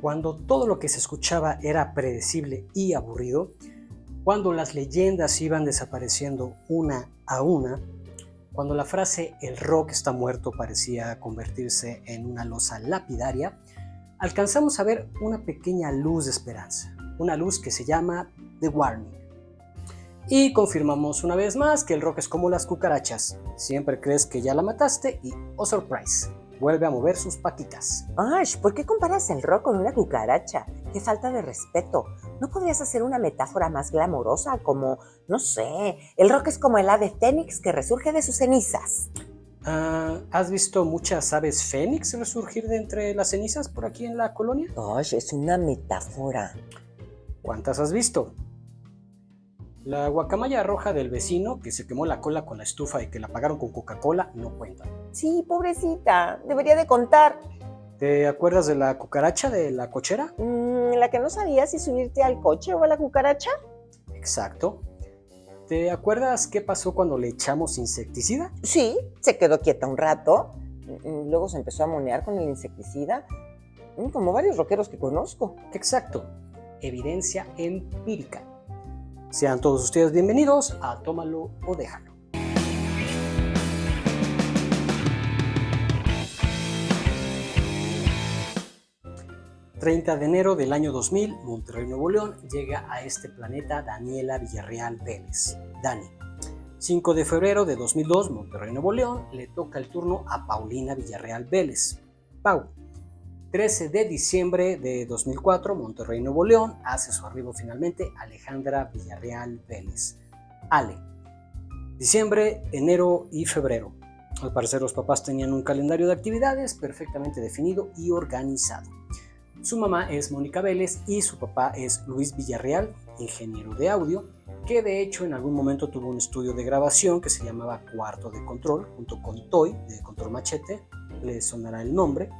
Cuando todo lo que se escuchaba era predecible y aburrido, cuando las leyendas iban desapareciendo una a una, cuando la frase "el rock está muerto" parecía convertirse en una losa lapidaria, alcanzamos a ver una pequeña luz de esperanza, una luz que se llama The Warning. Y confirmamos una vez más que el rock es como las cucarachas. Siempre crees que ya la mataste y, oh surprise, vuelve a mover sus patitas. Ash, ¿por qué comparas el rock con una cucaracha? ¡Qué falta de respeto! ¿No podrías hacer una metáfora más glamorosa como, no sé, el rock es como el ave fénix que resurge de sus cenizas? ¿Has visto muchas aves fénix resurgir de entre las cenizas por aquí en la colonia? Ash, es una metáfora. ¿Cuántas has visto? La guacamaya roja del vecino que se quemó la cola con la estufa y que la pagaron con Coca-Cola no cuenta. Sí, pobrecita, debería de contar. ¿Te acuerdas de la cucaracha de la cochera? ¿La que no sabía si subirte al coche o a la cucaracha? Exacto. ¿Te acuerdas qué pasó cuando le echamos insecticida? Sí, se quedó quieta un rato. Luego se empezó a monear con el insecticida, como varios rockeros que conozco. Exacto. Evidencia empírica. Sean todos ustedes bienvenidos a Tómalo o Déjalo. ...30 de enero del año 2000, Monterrey, Nuevo León, llega a este planeta Daniela Villarreal Vélez, Dani. 5 de febrero de 2002, Monterrey, Nuevo León, le toca el turno a Paulina Villarreal Vélez, Pau. 13 de diciembre de 2004, Monterrey, Nuevo León, hace su arribo finalmente Alejandra Villarreal Vélez, Ale. Diciembre, enero y febrero. Al parecer los papás tenían un calendario de actividades perfectamente definido y organizado. Su mamá es Mónica Vélez y su papá es Luis Villarreal, ingeniero de audio, que de hecho en algún momento tuvo un estudio de grabación que se llamaba Cuarto de Control, junto con Toy, de Control Machete, le sonará el nombre.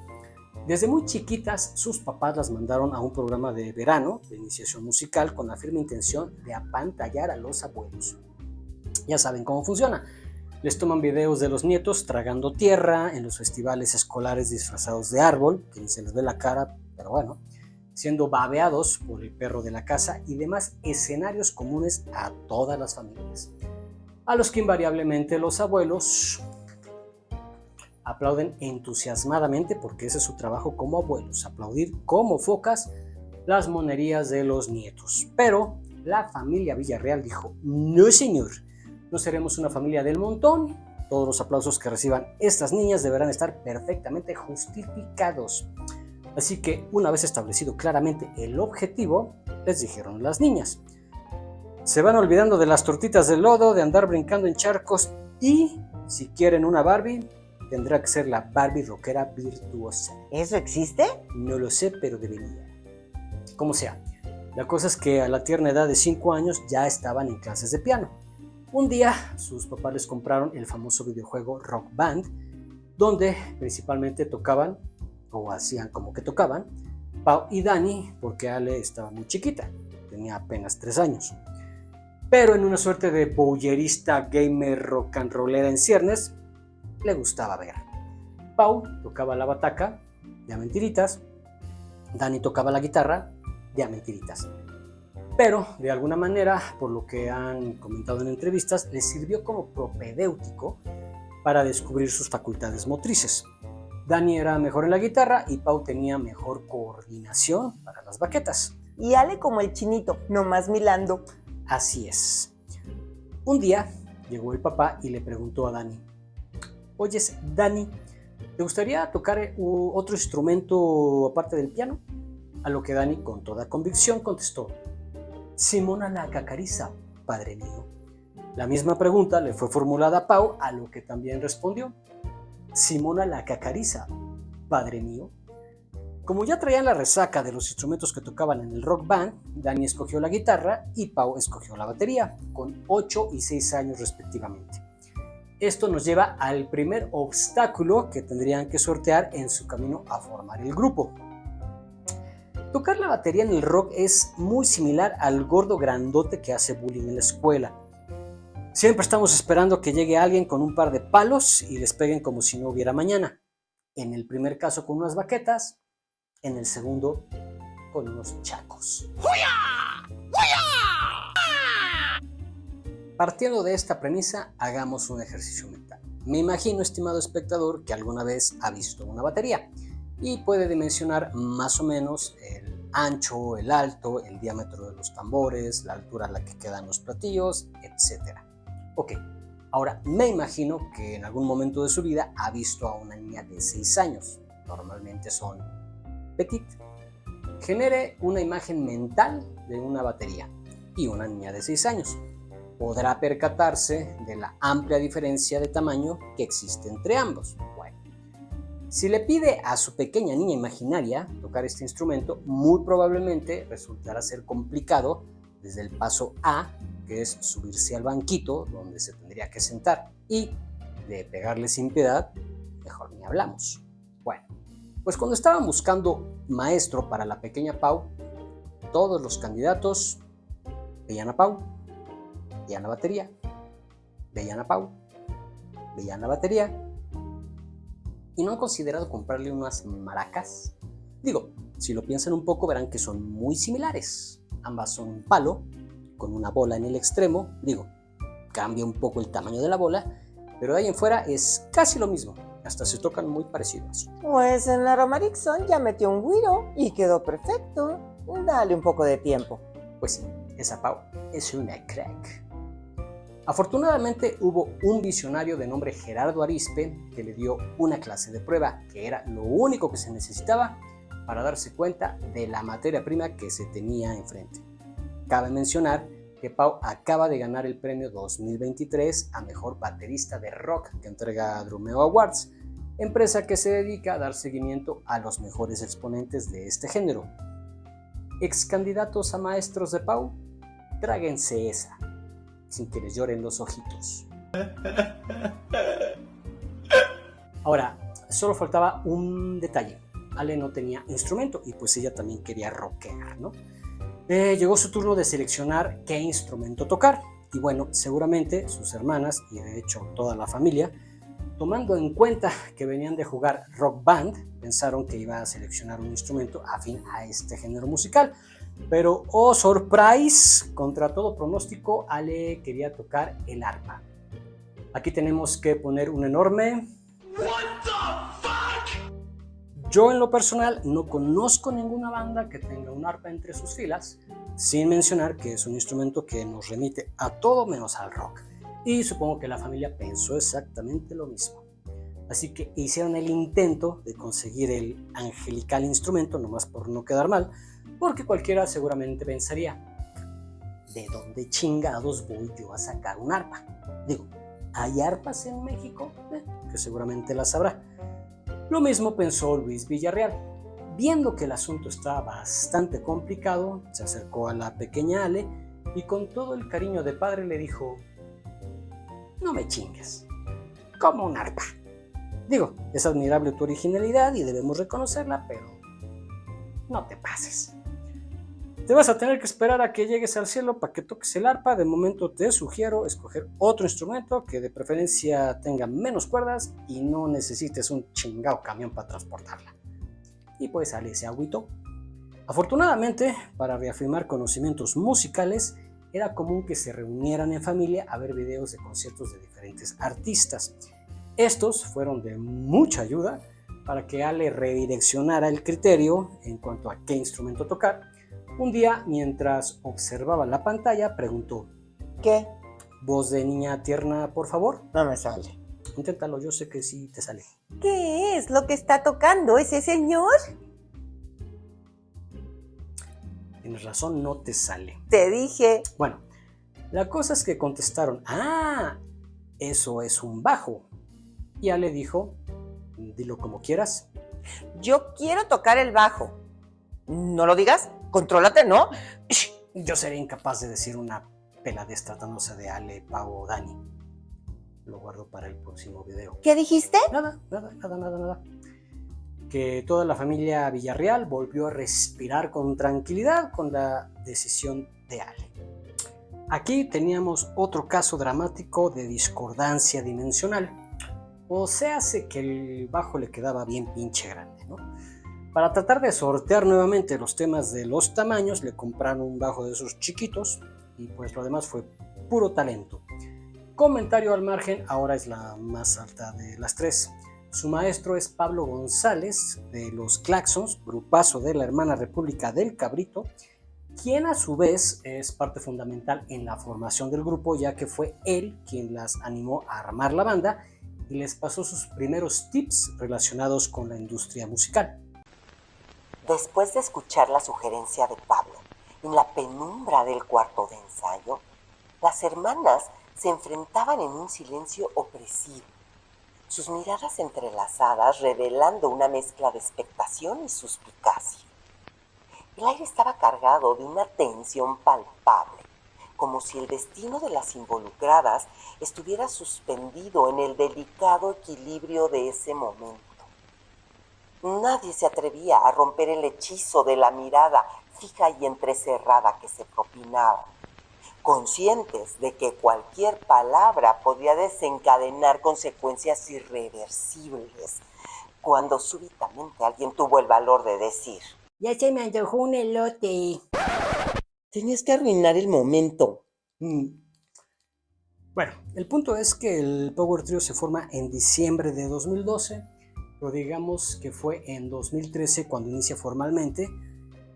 Desde muy chiquitas, sus papás las mandaron a un programa de verano de iniciación musical con la firme intención de apantallar a los abuelos. Ya saben cómo funciona. Les toman videos de los nietos tragando tierra en los festivales escolares disfrazados de árbol, que ni se les ve la cara, pero bueno, siendo babeados por el perro de la casa y demás escenarios comunes a todas las familias, a los que invariablemente los abuelos aplauden entusiasmadamente, porque ese es su trabajo como abuelos, aplaudir como focas las monerías de los nietos. Pero la familia Villarreal dijo: no señor, no seremos una familia del montón, todos los aplausos que reciban estas niñas deberán estar perfectamente justificados. Así que una vez establecido claramente el objetivo, les dijeron las niñas: se van olvidando de las tortitas de lodo, de andar brincando en charcos, y si quieren una Barbie, tendrá que ser la Barbie rockera virtuosa. ¿Eso existe? No lo sé, pero debería. Como sea, la cosa es que a la tierna edad de 5 años ya estaban en clases de piano. Un día, sus papás les compraron el famoso videojuego Rock Band, donde principalmente tocaban, o hacían como que tocaban, Pau y Dani, porque Ale estaba muy chiquita, tenía apenas 3 años. Pero en una suerte de boyerista gamer rock and rollera en ciernes, le gustaba ver. Pau tocaba la bataca, de a mentiritas. Dani tocaba la guitarra, de a mentiritas. Pero, de alguna manera, por lo que han comentado en entrevistas, les sirvió como propedéutico para descubrir sus facultades motrices. Dani era mejor en la guitarra y Pau tenía mejor coordinación para las baquetas. Y Ale como el chinito, nomás milando. Así es. Un día llegó el papá y le preguntó a Dani: oyes, Dani, ¿te gustaría tocar otro instrumento aparte del piano? A lo que Dani, con toda convicción, contestó: Simona la cacariza, padre mío. La misma pregunta le fue formulada a Pau, a lo que también respondió: Simona la cacariza, padre mío. Como ya traían la resaca de los instrumentos que tocaban en el rock band, Dani escogió la guitarra y Pau escogió la batería, con 8 y 6 años respectivamente. Esto nos lleva al primer obstáculo que tendrían que sortear en su camino a formar el grupo. Tocar la batería en el rock es muy similar al gordo grandote que hace bullying en la escuela. Siempre estamos esperando que llegue alguien con un par de palos y les peguen como si no hubiera mañana. En el primer caso con unas baquetas, en el segundo con unos chacos. Partiendo de esta premisa, hagamos un ejercicio mental. Me imagino, estimado espectador, que alguna vez ha visto una batería y puede dimensionar más o menos el ancho, el alto, el diámetro de los tambores, la altura a la que quedan los platillos, etc. Ok, ahora me imagino que en algún momento de su vida ha visto a una niña de 6 años, normalmente son petit. Genere una imagen mental de una batería y una niña de 6 años. Podrá percatarse de la amplia diferencia de tamaño que existe entre ambos. Bueno, si le pide a su pequeña niña imaginaria tocar este instrumento, muy probablemente resultará ser complicado desde el paso A, que es subirse al banquito donde se tendría que sentar, y de pegarle sin piedad, mejor ni hablamos. Bueno, pues cuando estaban buscando maestro para la pequeña Pau, todos los candidatos veían a Pau, veían la batería, veían a Pau, veían la batería y no han considerado comprarle unas maracas. Digo, si lo piensan un poco verán que son muy similares. Ambas son un palo con una bola en el extremo. Digo, cambia un poco el tamaño de la bola, pero de ahí en fuera es casi lo mismo. Hasta se tocan muy parecidos. Pues en la Romarixon ya metió un güiro y quedó perfecto. Dale un poco de tiempo. Pues sí, esa Pau es una crack. Afortunadamente hubo un visionario de nombre Gerardo Arispe que le dio una clase de prueba, que era lo único que se necesitaba para darse cuenta de la materia prima que se tenía enfrente. Cabe mencionar que Pau acaba de ganar el premio 2023 a Mejor Baterista de Rock que entrega Drumeo Awards, empresa que se dedica a dar seguimiento a los mejores exponentes de este género. Ex candidatos a maestros de Pau, tráguense esa, sin que les lloren los ojitos. Ahora, solo faltaba un detalle. Ale no tenía instrumento y pues ella también quería rockear, ¿no? Llegó su turno de seleccionar qué instrumento tocar. Y bueno, seguramente sus hermanas, y de hecho toda la familia, tomando en cuenta que venían de jugar rock band, pensaron que iba a seleccionar un instrumento afín a este género musical. Pero, oh surprise, contra todo pronóstico, Ale quería tocar el arpa. Aquí tenemos que poner un enorme... What the fuck? Yo en lo personal no conozco ninguna banda que tenga un arpa entre sus filas, sin mencionar que es un instrumento que nos remite a todo menos al rock. Y supongo que la familia pensó exactamente lo mismo. Así que hicieron el intento de conseguir el angelical instrumento, nomás por no quedar mal, porque cualquiera seguramente pensaría, ¿de dónde chingados voy yo a sacar un arpa? Digo, ¿hay arpas en México? Que seguramente las habrá. Lo mismo pensó Luis Villarreal. Viendo que el asunto estaba bastante complicado, se acercó a la pequeña Ale y con todo el cariño de padre le dijo, no me chingues, como un arpa. Digo, es admirable tu originalidad y debemos reconocerla, pero no te pases. Te vas a tener que esperar a que llegues al cielo para que toques el arpa. De momento te sugiero escoger otro instrumento que de preferencia tenga menos cuerdas y no necesites un chingado camión para transportarla. Y pues Ale se agüitó. Afortunadamente, para reafirmar conocimientos musicales, era común que se reunieran en familia a ver videos de conciertos de diferentes artistas. Estos fueron de mucha ayuda para que Ale redireccionara el criterio en cuanto a qué instrumento tocar. Un día, mientras observaba la pantalla, preguntó, ¿qué? ¿Voz de niña tierna, por favor? No me sale. Inténtalo, yo sé que sí te sale. ¿Qué es lo que está tocando ese señor? Tienes razón, no te sale. Te dije. Bueno, la cosa es que contestaron, eso es un bajo. Y Ale dijo, dilo como quieras. Yo quiero tocar el bajo. No lo digas, contrólate, ¿no? Yo sería incapaz de decir una peladez tratándose de Ale, Pau o Dani. Lo guardo para el próximo video. ¿Qué dijiste? Nada. Que toda la familia Villarreal volvió a respirar con tranquilidad con la decisión de Ale. Aquí teníamos otro caso dramático de discordancia dimensional. O se hace que el bajo le quedaba bien pinche grande, ¿no? Para tratar de sortear nuevamente los temas de los tamaños, le compraron un bajo de esos chiquitos y pues lo demás fue puro talento. Comentario al margen, ahora es la más alta de las tres. Su maestro es Pablo González de los Claxons, grupazo de la hermana República del Cabrito, quien a su vez es parte fundamental en la formación del grupo, ya que fue él quien las animó a armar la banda y les pasó sus primeros tips relacionados con la industria musical. Después de escuchar la sugerencia de Pablo, en la penumbra del cuarto de ensayo, las hermanas se enfrentaban en un silencio opresivo, sus miradas entrelazadas revelando una mezcla de expectación y suspicacia. El aire estaba cargado de una tensión palpable, como si el destino de las involucradas estuviera suspendido en el delicado equilibrio de ese momento. Nadie se atrevía a romper el hechizo de la mirada fija y entrecerrada que se propinaba, conscientes de que cualquier palabra podía desencadenar consecuencias irreversibles, cuando súbitamente alguien tuvo el valor de decir: Ya se me antojó un elote. tenías que arruinar el momento. Bueno, el punto es que el Power Trio se forma en diciembre de 2012, pero digamos que fue en 2013 cuando inicia formalmente,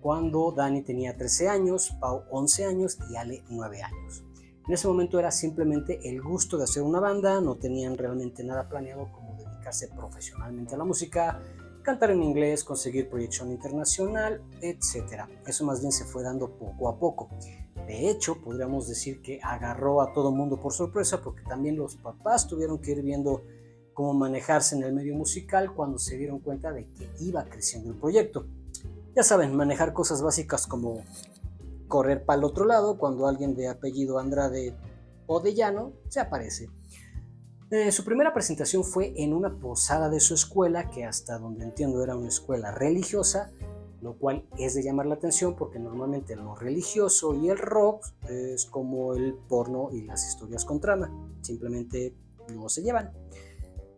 cuando Dani tenía 13 años, Pau 11 años y Ale 9 años. En ese momento era simplemente el gusto de hacer una banda, no tenían realmente nada planeado como dedicarse profesionalmente a la música, cantar en inglés, conseguir proyección internacional, etc. Eso más bien se fue dando poco a poco. De hecho, podríamos decir que agarró a todo mundo por sorpresa, porque también los papás tuvieron que ir viendo cómo manejarse en el medio musical cuando se dieron cuenta de que iba creciendo el proyecto. Ya saben, manejar cosas básicas como correr para el otro lado cuando alguien de apellido Andrade o de Llano se aparece. Su primera presentación fue en una posada de su escuela, que hasta donde entiendo era una escuela religiosa, lo cual es de llamar la atención porque normalmente lo religioso y el rock es como el porno y las historias con trama, simplemente no se llevan.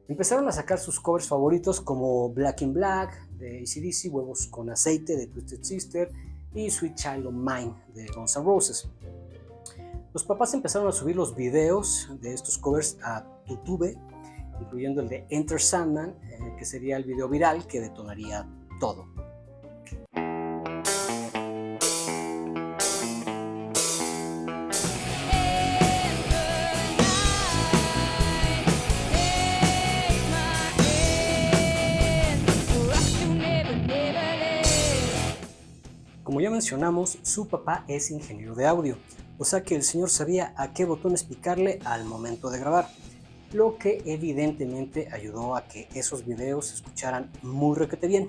Empezaron a sacar sus covers favoritos como Black in Black de AC/DC, Huevos con Aceite de Twisted Sister y Sweet Child of Mine de Guns N' Roses. Los papás empezaron a subir los videos de estos covers a YouTube, incluyendo el de Enter Sandman, que sería el video viral que detonaría todo. Como ya mencionamos, su papá es ingeniero de audio, o sea que el señor sabía a qué botones picarle al momento de grabar, lo que evidentemente ayudó a que esos videos se escucharan muy requete bien.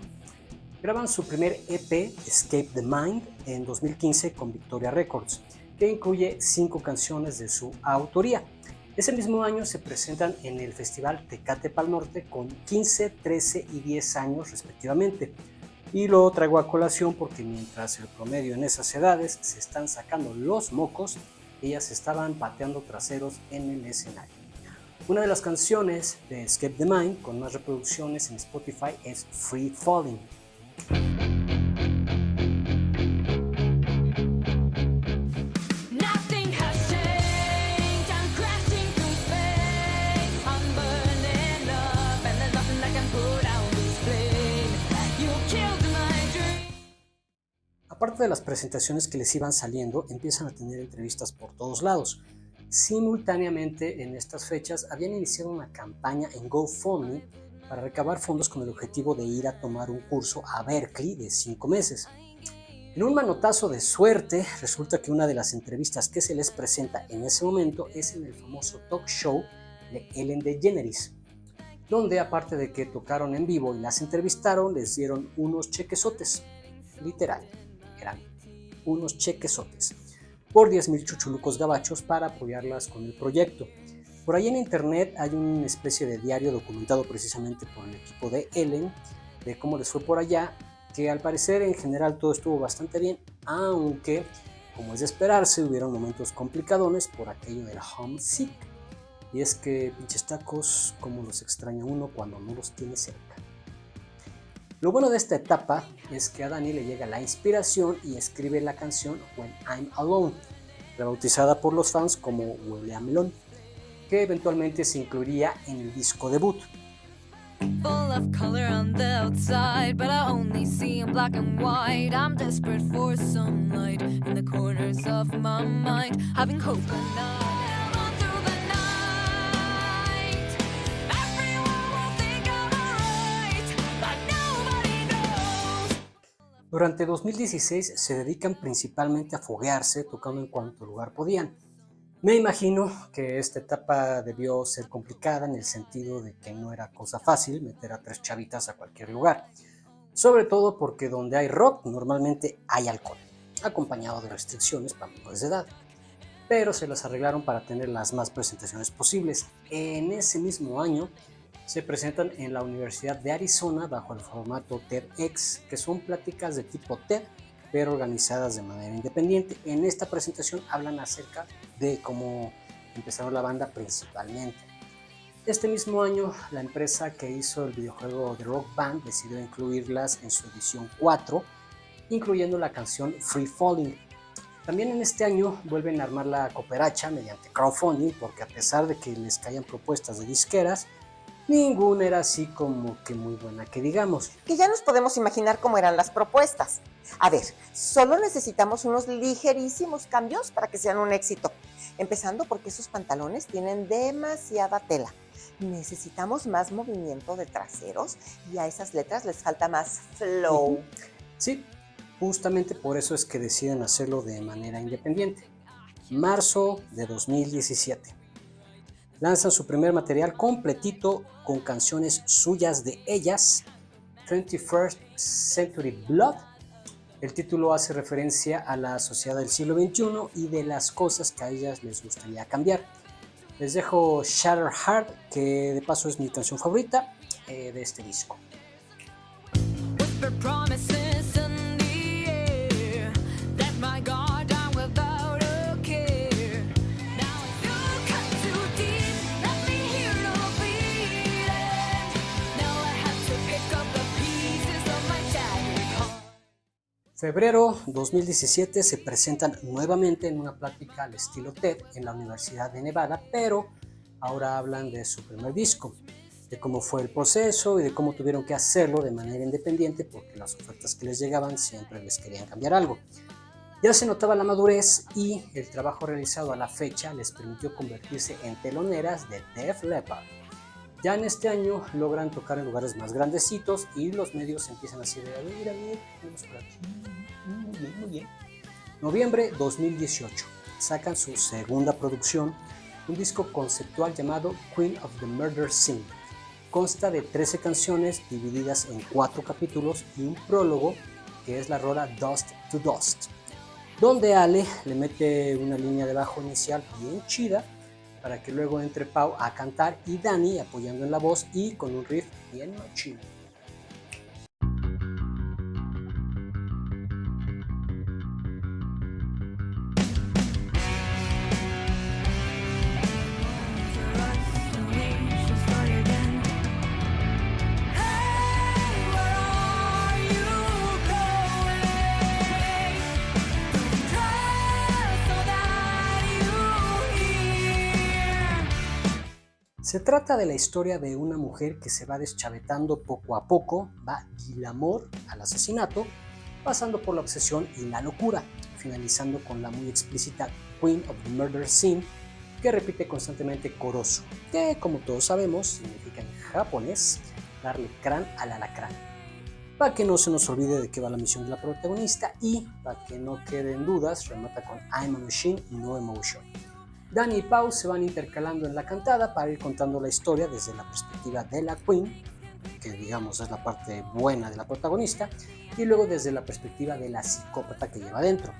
Graban su primer EP, Escape the Mind, en 2015 con Victoria Records, que incluye 5 canciones de su autoría. Ese mismo año se presentan en el Festival Tecate Pal Norte con 15, 13 y 10 años respectivamente. Y lo traigo a colación porque mientras el promedio en esas edades se están sacando los mocos, ellas estaban pateando traseros en el escenario. Una de las canciones de Escape the Mind con más reproducciones en Spotify es Free Falling. Aparte de las presentaciones que les iban saliendo, empiezan a tener entrevistas por todos lados. Simultáneamente, en estas fechas, habían iniciado una campaña en GoFundMe para recabar fondos con el objetivo de ir a tomar un curso a Berklee de 5 meses. En un manotazo de suerte, resulta que una de las entrevistas que se les presenta en ese momento es en el famoso talk show de Ellen DeGeneres, donde aparte de que tocaron en vivo y las entrevistaron, les dieron unos chequesotes, literal. Eran unos chequesotes por 10,000 chuchulucos gabachos para apoyarlas con el proyecto. Por ahí en internet hay una especie de diario documentado precisamente por el equipo de Ellen de cómo les fue por allá, que al parecer en general todo estuvo bastante bien, aunque como es de esperarse hubieron momentos complicadones por aquello del homesick, y es que pinches tacos como los extraña uno cuando no los tiene cerca. Lo bueno de esta etapa es que a Dani le llega la inspiración y escribe la canción When I'm Alone, rebautizada por los fans como William Alone, que eventualmente se incluiría en el disco debut. Full of color on the outside, but I only see in black and white. I'm desperate for some light in the corners of my mind, having hope and not on through the night. Everyone will think I'm alright, but nobody knows. Durante 2016 se dedican principalmente a foguearse, tocando en cuanto lugar podían. Me imagino que esta etapa debió ser complicada en el sentido de que no era cosa fácil meter a 3 chavitas a cualquier lugar, sobre todo porque donde hay rock normalmente hay alcohol, acompañado de restricciones para menores de edad, pero se las arreglaron para tener las más presentaciones posibles. En ese mismo año se presentan en la Universidad de Arizona bajo el formato TEDx, que son pláticas de tipo TED, pero organizadas de manera independiente. En esta presentación hablan acerca de cómo empezaron la banda principalmente. Este mismo año, la empresa que hizo el videojuego de Rock Band decidió incluirlas en su edición 4, incluyendo la canción Free Falling. También en este año vuelven a armar la cooperacha mediante crowdfunding, porque a pesar de que les caían propuestas de disqueras, ninguna era así como que muy buena que digamos. Que ya nos podemos imaginar cómo eran las propuestas. A ver, solo necesitamos unos ligerísimos cambios para que sean un éxito. Empezando porque esos pantalones tienen demasiada tela. Necesitamos más movimiento de traseros y a esas letras les falta más flow. Sí, justamente por eso es que deciden hacerlo de manera independiente. Marzo de 2017. Lanzan su primer material completito con canciones suyas de ellas, 21st Century Blood. El título hace referencia a la sociedad del siglo XXI y de las cosas que a ellas les gustaría cambiar. Les dejo Shatter Heart, que de paso es mi canción favorita de este disco. Whisper promises in the air that my God I'm without a care. Now if you cut too deep, let me hear no bleeding. Now I have to pick up the pieces of my shattered heart. Febrero 2017 se presentan nuevamente en una plática al estilo TED en la Universidad de Nevada, pero ahora hablan de su primer disco, de cómo fue el proceso y de cómo tuvieron que hacerlo de manera independiente porque las ofertas que les llegaban siempre les querían cambiar algo. Ya se notaba la madurez y el trabajo realizado a la fecha les permitió convertirse en teloneras de Def Leppard. Ya en este año logran tocar en lugares más grandecitos y los medios empiezan a decir, a ver, tenemos por aquí, muy bien. Noviembre 2018, sacan su segunda producción, un disco conceptual llamado Queen of the Murder Scene. Consta de 13 canciones divididas en 4 capítulos y un prólogo que es la rola Dust to Dust, donde Ale le mete una línea de bajo inicial bien chida para que luego entre Pau a cantar y Dani apoyando en la voz y con un riff bien machino. Se trata de la historia de una mujer que se va deschavetando poco a poco, va del amor al asesinato, pasando por la obsesión y la locura, finalizando con la muy explícita Queen of the Murder Scene, que repite constantemente Korosu, que como todos sabemos significa en japonés darle crán al alacrán. Para que no se nos olvide de qué va la misión de la protagonista y para que no queden dudas, remata con I'm a machine, no emotion. Dani y Pau se van intercalando en la cantada para ir contando la historia desde la perspectiva de la Queen, que digamos es la parte buena de la protagonista, y luego desde la perspectiva de la psicópata que lleva dentro.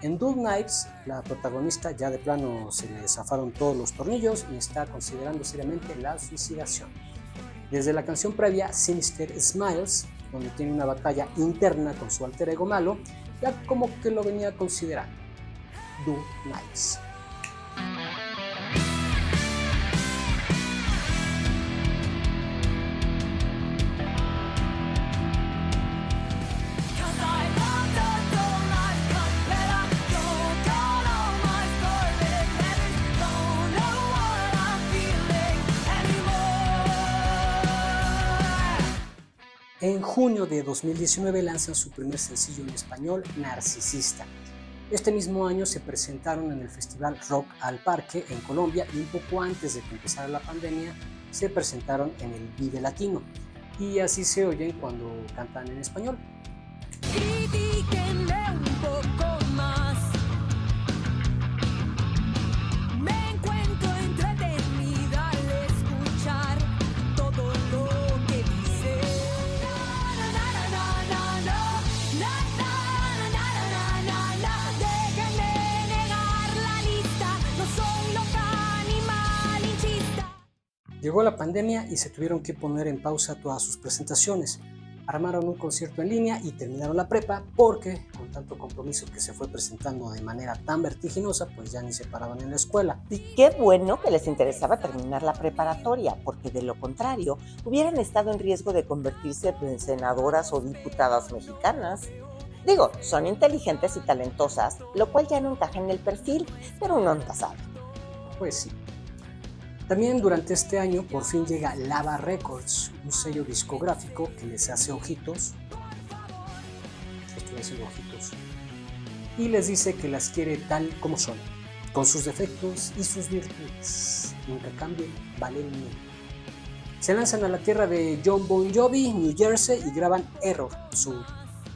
En Dull Knives, la protagonista ya de plano se le zafaron todos los tornillos y está considerando seriamente la suicidación. Desde la canción previa, Sinister Smiles, donde tiene una batalla interna con su alter ego malo, ya como que lo venía considerando. Dull Knives. En junio de 2019 lanzan su primer sencillo en español, Narcisista. Este mismo año se presentaron en el festival Rock al Parque en Colombia y un poco antes de que empezara la pandemia se presentaron en el Vive Latino. Y así se oyen cuando cantan en español. Critíquenme un poco más. Me encuentro entretenida al escuchar todo lo que dice. Déjenme negar la lista, no soy loca ni malinchista. Llegó la pandemia y se tuvieron que poner en pausa todas sus presentaciones. Armaron un concierto en línea y terminaron la prepa porque, con tanto compromiso que se fue presentando de manera tan vertiginosa, pues ya ni se paraban en la escuela. Y qué bueno que les interesaba terminar la preparatoria, porque de lo contrario, hubieran estado en riesgo de convertirse en senadoras o diputadas mexicanas. Digo, son inteligentes y talentosas, lo cual ya no encaja en el perfil, pero uno nunca sabe. Pues sí. También durante este año por fin llega Lava Records, un sello discográfico que les hace ojitos. Estoy haciendo ojitos. Y les dice que las quiere tal como son, con sus defectos y sus virtudes. Nunca cambien, valen mil. Se lanzan a la tierra de John Bon Jovi, New Jersey, y graban Error, su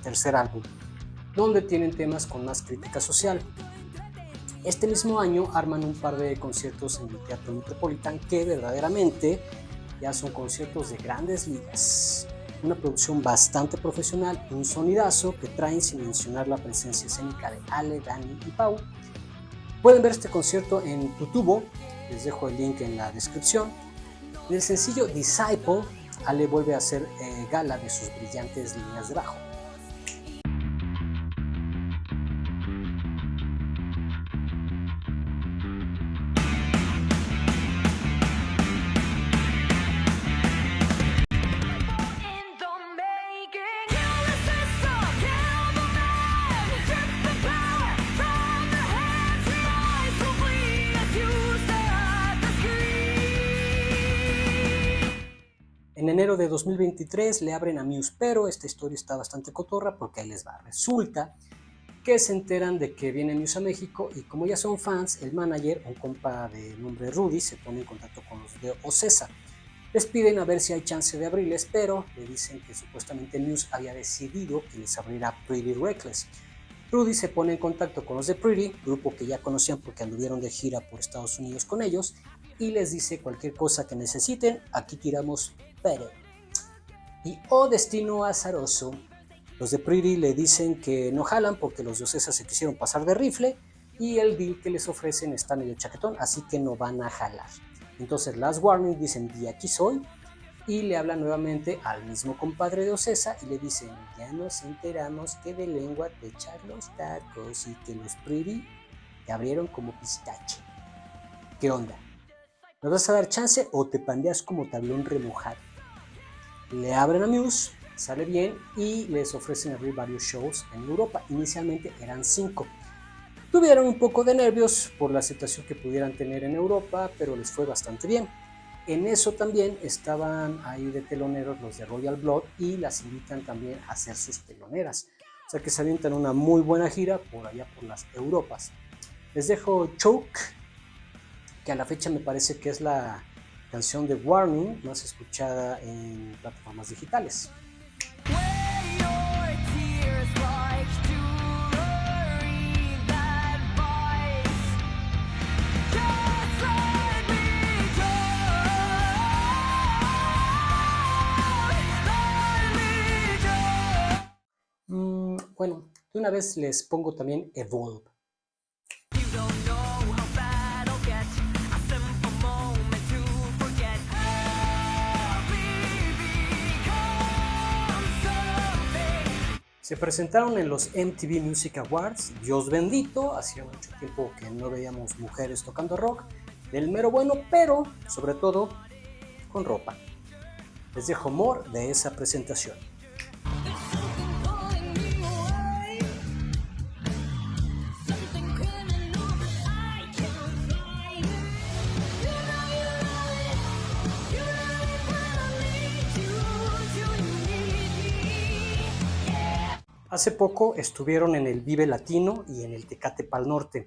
tercer álbum, donde tienen temas con más crítica social. Este mismo año arman un par de conciertos en el Teatro Metropolitan que verdaderamente ya son conciertos de grandes ligas. Una producción bastante profesional, un sonidazo que traen sin mencionar la presencia escénica de Ale, Dani y Pau. Pueden ver este concierto en Tutubo, les dejo el link en la descripción. En el sencillo Disciple, Ale vuelve a hacer gala de sus brillantes líneas de bajo. En enero de 2023 le abren a Muse, pero esta historia está bastante cotorra porque ahí les va. Resulta que se enteran de que viene Muse a México y como ya son fans, el manager, un compa de nombre Rudy, se pone en contacto con los de Ocesa. Les piden a ver si hay chance de abrirles, pero le dicen que supuestamente Muse había decidido que les abrirá Pretty Reckless. Rudy se pone en contacto con los de Pretty, grupo que ya conocían porque anduvieron de gira por Estados Unidos con ellos, y les dice cualquier cosa que necesiten, aquí tiramos pero. Y oh destino azaroso, los de Pretty le dicen que no jalan porque los de Ocesa se quisieron pasar de rifle y el deal que les ofrecen está medio chaquetón, así que no van a jalar. Entonces las Warning dicen, y aquí soy, y le hablan nuevamente al mismo compadre de Ocesa y le dicen, ya nos enteramos que de lengua te echar los tacos y que los Pretty te abrieron como pistache. ¿Qué onda? ¿Nos vas a dar chance o te pandeas como tablón remojado? Le abren a Muse, sale bien y les ofrecen abrir varios shows en Europa. Inicialmente eran 5. Tuvieron un poco de nervios por la aceptación que pudieran tener en Europa, pero les fue bastante bien. En eso también estaban ahí de teloneros los de Royal Blood y las invitan también a ser sus teloneras. O sea que se avientan una muy buena gira por allá por las Europas. Les dejo Choke, que a la fecha me parece que es la canción de Warning más escuchada en plataformas digitales. Bueno, de una vez les pongo también Evolve. Se presentaron en los MTV Music Awards, Dios bendito, hacía mucho tiempo que no veíamos mujeres tocando rock, del mero bueno, pero sobre todo con ropa. Les dejo more de esa presentación. Hace poco estuvieron en el Vive Latino y en el Tecate Pal Norte.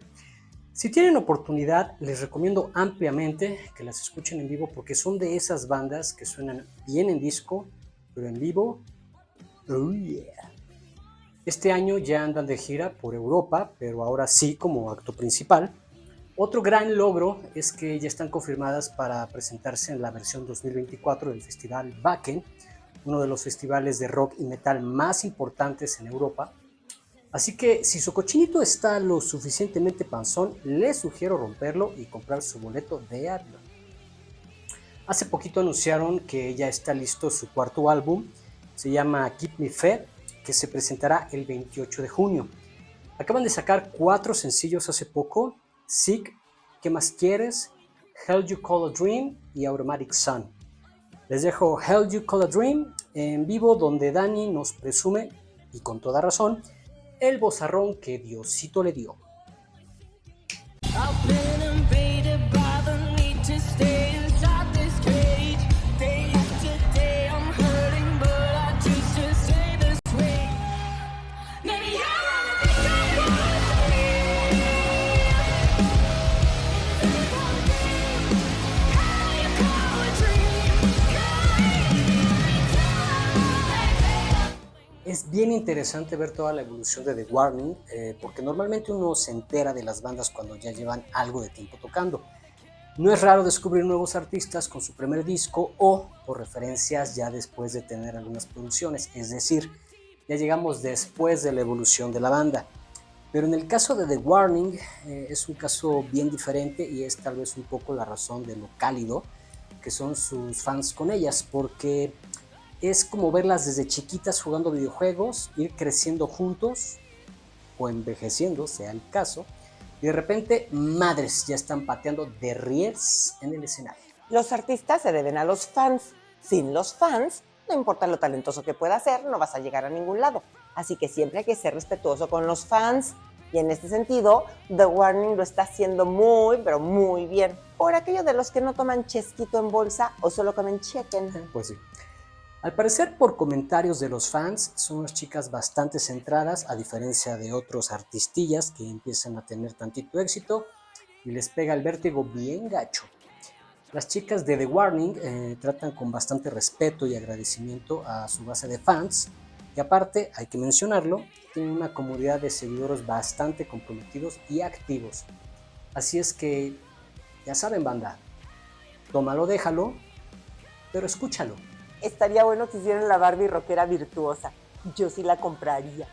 Si tienen oportunidad, les recomiendo ampliamente que las escuchen en vivo porque son de esas bandas que suenan bien en disco, pero en vivo, oh yeah. Este año ya andan de gira por Europa, pero ahora sí como acto principal. Otro gran logro es que ya están confirmadas para presentarse en la versión 2024 del Festival Wacken, uno de los festivales de rock y metal más importantes en Europa. Así que si su cochinito está lo suficientemente panzón, les sugiero romperlo y comprar su boleto de avión. Hace poquito anunciaron que ya está listo su cuarto álbum, se llama Keep Me Fed, que se presentará el 28 de junio. Acaban de sacar 4 sencillos hace poco: Sick, ¿Qué más quieres?, Hell You Call a Dream y Automatic Sun. Les dejo Hell You Call a Dream en vivo, donde Dani nos presume, y con toda razón, el vozarrón que Diosito le dio. Es bien interesante ver toda la evolución de The Warning, porque normalmente uno se entera de las bandas cuando ya llevan algo de tiempo tocando. No es raro descubrir nuevos artistas con su primer disco o por referencias ya después de tener algunas producciones, es decir, ya llegamos después de la evolución de la banda. Pero en el caso de The Warning es un caso bien diferente y es tal vez un poco la razón de lo cálido que son sus fans con ellas, porque es como verlas desde chiquitas jugando videojuegos, ir creciendo juntos o envejeciendo, sea el caso, y de repente, madres, ya están pateando de ries en el escenario. Los artistas se deben a los fans. Sin los fans, no importa lo talentoso que pueda ser, no vas a llegar a ningún lado. Así que siempre hay que ser respetuoso con los fans. Y en este sentido, The Warning lo está haciendo muy, pero muy bien. Por aquello de los que no toman chesquito en bolsa o solo comen chicken. Pues sí. Al parecer, por comentarios de los fans, son unas chicas bastante centradas, a diferencia de otros artistillas que empiezan a tener tantito éxito y les pega el vértigo bien gacho. Las chicas de The Warning tratan con bastante respeto y agradecimiento a su base de fans, y aparte, hay que mencionarlo, tienen una comunidad de seguidores bastante comprometidos y activos. Así es que, ya saben, banda, tómalo, déjalo, pero escúchalo. Estaría bueno que hicieran la Barbie rockera virtuosa. Yo sí la compraría.